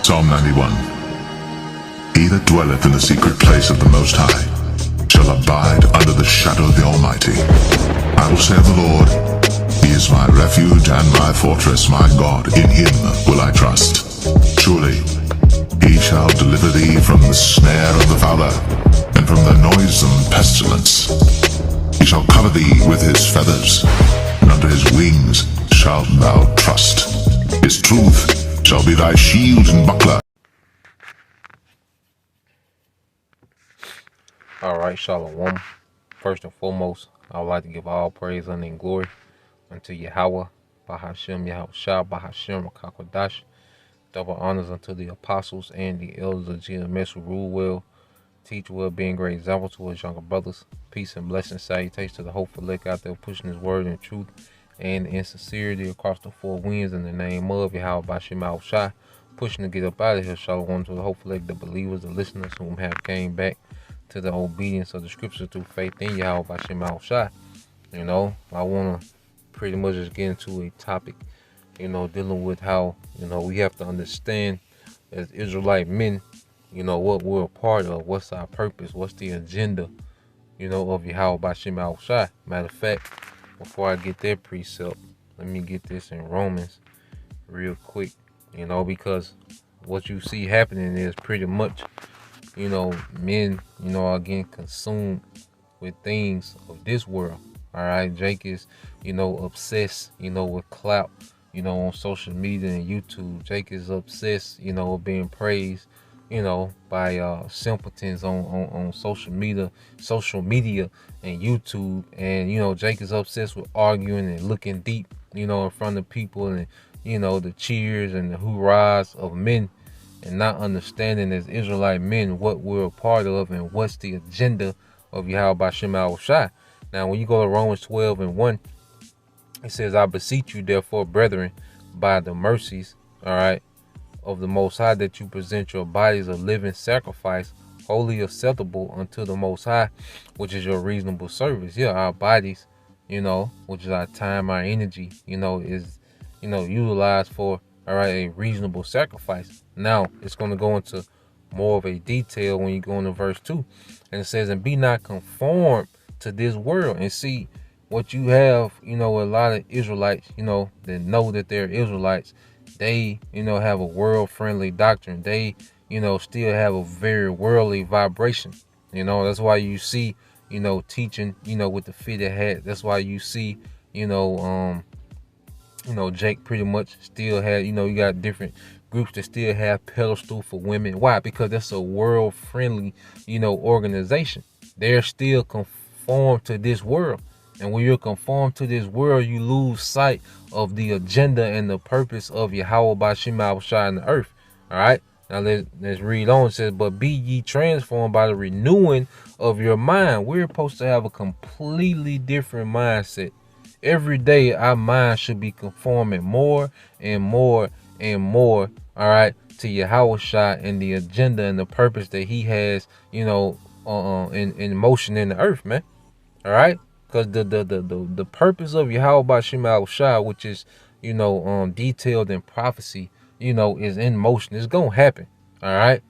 Psalm 91. He that dwelleth in the secret place of the Most High shall abide under the shadow of the Almighty. I will say of the Lord, He is my refuge and my fortress, my God, in Him will I trust. Surely He shall deliver thee from the snare of the fowler, and from the noisome pestilence. He shall cover thee with His feathers, and under His wings shalt thou trust. His truth shall be thy shield and buckler. Alright, Shalom. First and foremost, I would like to give all praise, honor, and glory unto Yahweh, YAHAWASHSHI, YAHAWASHSHI, Makakwadash. Double honors unto the apostles and the elders of GMS who rule well, teach well, being great example to his younger brothers. Peace and blessings, salutations to the hopeful elect out there pushing His word in truth and in sincerity across the four winds in the name of YAHAWASHSHI. Pushing to get up out of here. Shalom to the hopeful elect, the believers, the listeners whom have came back to the obedience of the scripture through faith in YAHAWASHSHI. You know, I want to pretty much just get into a topic, you know, dealing with how, you know, we have to understand as Israelite men, you know, what we're a part of, what's our purpose, what's the agenda, you know, of YAHAWASHSHI. Matter of fact, before I get that precept, let me get this in Romans real quick, you know, because what you see happening is pretty much, you know, men, you know, are getting consumed with things of this world. All right, Jake is, you know, obsessed, you know, with clout, you know, on social media and YouTube. Jake is obsessed, you know, with being praised, you know, by simpletons on social media and YouTube. And, you know, Jake is obsessed with arguing and looking deep, you know, in front of people, and, you know, the cheers and the hoorahs of men, and not understanding as Israelite men what we're a part of and what's the agenda of YAHAWASHSHI. Now, when you go to Romans 12 and 1, it says, I beseech you, therefore, brethren, by the mercies, all right, of the Most High, that you present your bodies a living sacrifice, wholly acceptable unto the Most High, which is your reasonable service. Yeah, our bodies, you know, which is our time, our energy, you know, is, you know, utilized for, all right, a reasonable sacrifice. Now, it's going to go into more of a detail when you go into verse 2. And it says, and be not conformed to this world. And see, what you have, you know, a lot of Israelites, you know that they're Israelites, they, you know, have a world-friendly doctrine. They, you know, still have a very worldly vibration. You know, that's why you see, you know, teaching, you know, with the fitted hat. That's why you see, you know, Jake pretty much still had, you know, you got different groups that still have pedestal for women. Why? Because that's a world-friendly, you know, organization. They're still conformed to this world. And when you're conformed to this world, you lose sight of the agenda and the purpose of YAHAWASHSHI in the earth. All right. Now let's read on. It says, but be ye transformed by the renewing of your mind. We're supposed to have a completely different mindset. Every day, our mind should be conforming more and more and more, all right, to YAHAWASHSHI and the agenda and the purpose that He has, you know, in motion in the earth, man. All right, because the purpose of YAHAWASHSHI, which is, you know, detailed in prophecy, you know, is in motion. It's gonna happen. All right,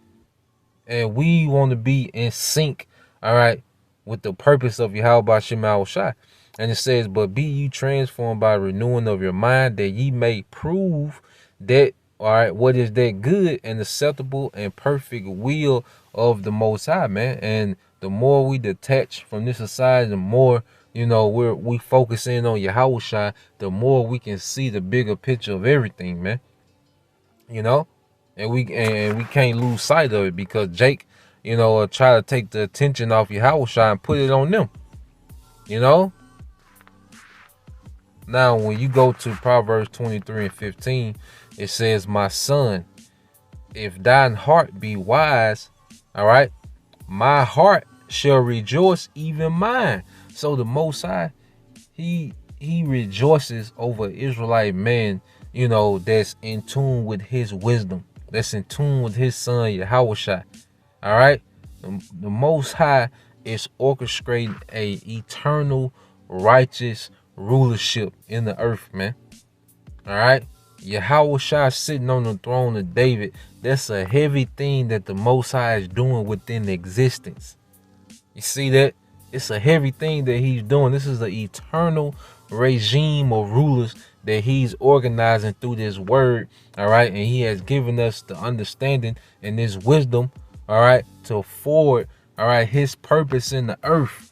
and we want to be in sync, all right, with the purpose of YAHAWASHSHI. And it says, but be ye transformed by renewing of your mind, that ye may prove that, all right, what is that good and acceptable and perfect will of the Most High, man. And the more we detach from this society, the more, you know, we focus in on YAHAWASHSHI, the more we can see the bigger picture of everything, man. You know, and we can't lose sight of it, because Jake, you know, try to take the attention off YAHAWASHSHI and put it on them. You know. Now, when you go to Proverbs 23 and 15, it says, my son, if thine heart be wise, all right, my heart shall rejoice, even mine. So the Most High, he rejoices over Israelite men, you know, that's in tune with His wisdom, that's in tune with His son YAHAWASHSHI. All right, the Most High is orchestrating a eternal righteous rulership in the earth, man. All right, YAHAWASHSHI sitting on the throne of David. That's a heavy thing that the Most High is doing within existence. You see that? It's a heavy thing that he's doing. This is the eternal regime of rulers that he's organizing through this word. All right. And he has given us the understanding and this wisdom. All right. To forward. All right. His purpose in the earth.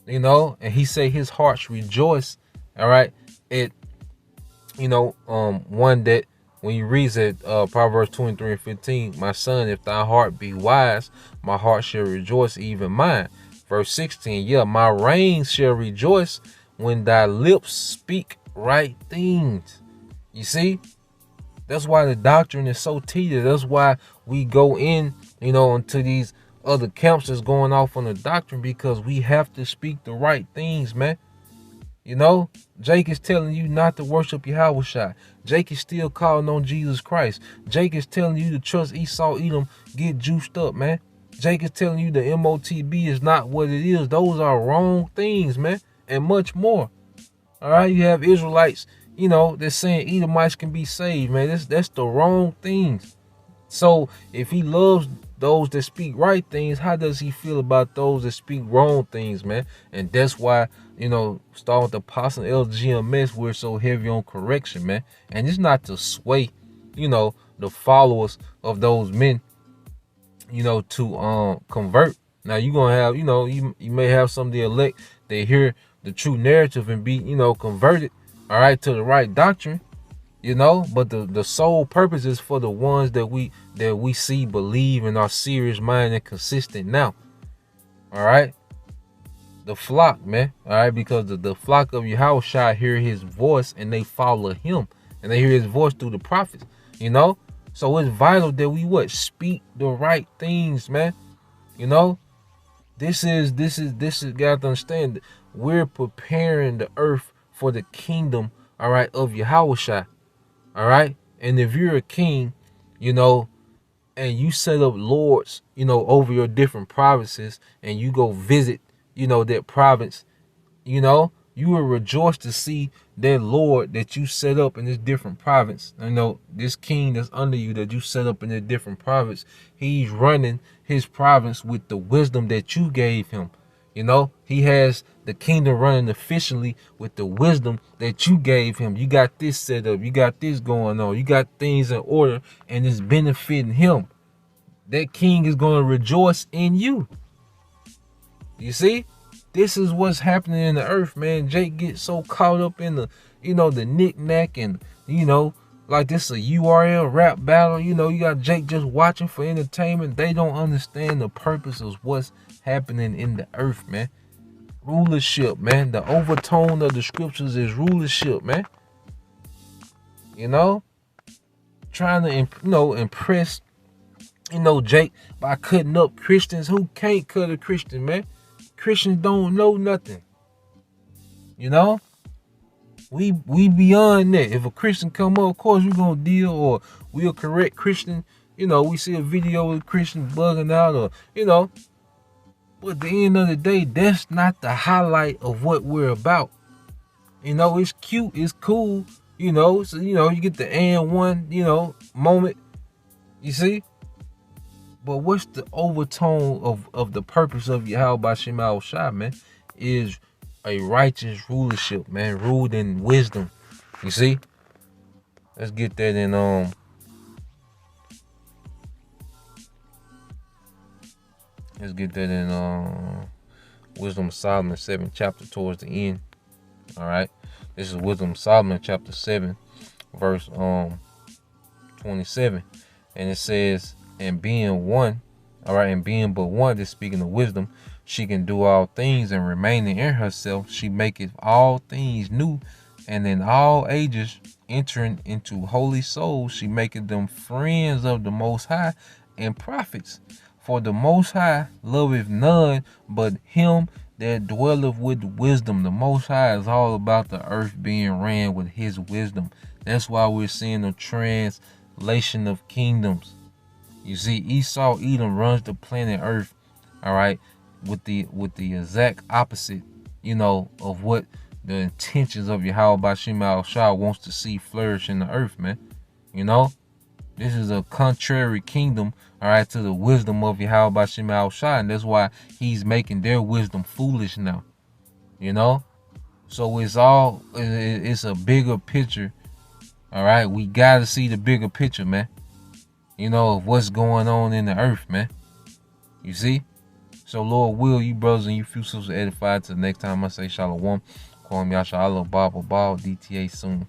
You know, and he say his hearts rejoice. All right. It, you know, one that when you read it, Proverbs 23:15, my son, if thy heart be wise, my heart shall rejoice, even mine. Verse 16, yeah, my reins shall rejoice when thy lips speak right things. You see, that's why the doctrine is so tedious. That's why we go in, you know, into these other camps that's going off on the doctrine, because we have to speak the right things, man. You know, Jake is telling you not to worship YAHAWASHSHI. Jake is still calling on Jesus Christ. Jake is telling you to trust Esau, Edom, get juiced up, man. Jake is telling you the MOTB is not what it is. Those are wrong things, man, and much more. All right, you have Israelites, you know, they're saying Edomites can be saved, man. That's the wrong things. So if he loves those that speak right things, how does he feel about those that speak wrong things, man? And that's why, you know, starting with the Apostle GMS, we're so heavy on correction, man. And it's not to sway, you know, the followers of those men, you know, to convert. Now you're gonna have, you know, you may have some of the elect that hear the true narrative and be, you know, converted, all right, to the right doctrine. You know, but the sole purpose is for the ones that we see, believe, and are serious minded and consistent now. All right. The flock, man. All right, because the flock of YAHAWASHSHI hear his voice and they follow him. And they hear his voice through the prophets. You know? So it's vital that we speak the right things, man. You know? This is got to understand, we're preparing the earth for the kingdom, all right, of YAHAWASHSHI. All right. And if you're a king, you know, and you set up lords, you know, over your different provinces, and you go visit, you know, that province, you know, you will rejoice to see that lord that you set up in this different province. You know, this king that's under you that you set up in a different province, he's running his province with the wisdom that you gave him. You know, he has the kingdom running efficiently with the wisdom that you gave him. You got this set up. You got this going on. You got things in order, and it's benefiting him. That king is going to rejoice in you. You see, this is what's happening in the earth, man. Jake gets so caught up in the, you know, the knick-knack and, you know, like this a URL rap battle. You know, you got Jake just watching for entertainment. They don't understand the purpose of what's happening in the earth, man. Rulership, man. The overtone of the scriptures is rulership, man. You know, trying to, you know, impress, you know, Jake by cutting up Christians. Who can't cut a Christian, man? Christians don't know nothing. You know, we beyond that. If a Christian come up, of course we're gonna deal, or we'll correct Christian. You know, we see a video of a Christian bugging out, or, you know. But at the end of the day, that's not the highlight of what we're about. You know, it's cute, it's cool, you know. So, you know, you get the and one, you know, moment. You see? But what's the overtone of the purpose of YAHAWASHSHI, man? Is a righteous rulership, man, ruled in wisdom. You see? Let's get that in let's get that in Wisdom of Solomon 7 chapter towards the end. All right. This is Wisdom of Solomon chapter 7 verse 27. And it says, and being one, all right, and being but one, this speaking of wisdom, she can do all things, and remaining in herself, she maketh all things new, and in all ages entering into holy souls, she maketh them friends of the Most High and prophets. For the Most High loveth none but him that dwelleth with wisdom. The Most High is all about the earth being ran with his wisdom. That's why we're seeing a translation of kingdoms. You see, Esau, Edom runs the planet Earth, all right, with the exact opposite, you know, of what the intentions of YAHAWASHSHI wants to see flourish in the earth, man. You know, this is a contrary kingdom, all right, to the wisdom of YAHAWASHSHI, and that's why he's making their wisdom foolish now. You know, so it's a bigger picture. All right, we gotta see the bigger picture, man. You know, of what's going on in the earth, man. You see? So Lord will, you brothers and you few sisters edified. Till the next time I say shalom. Call me Yasha Allah Baba Ball DTA soon.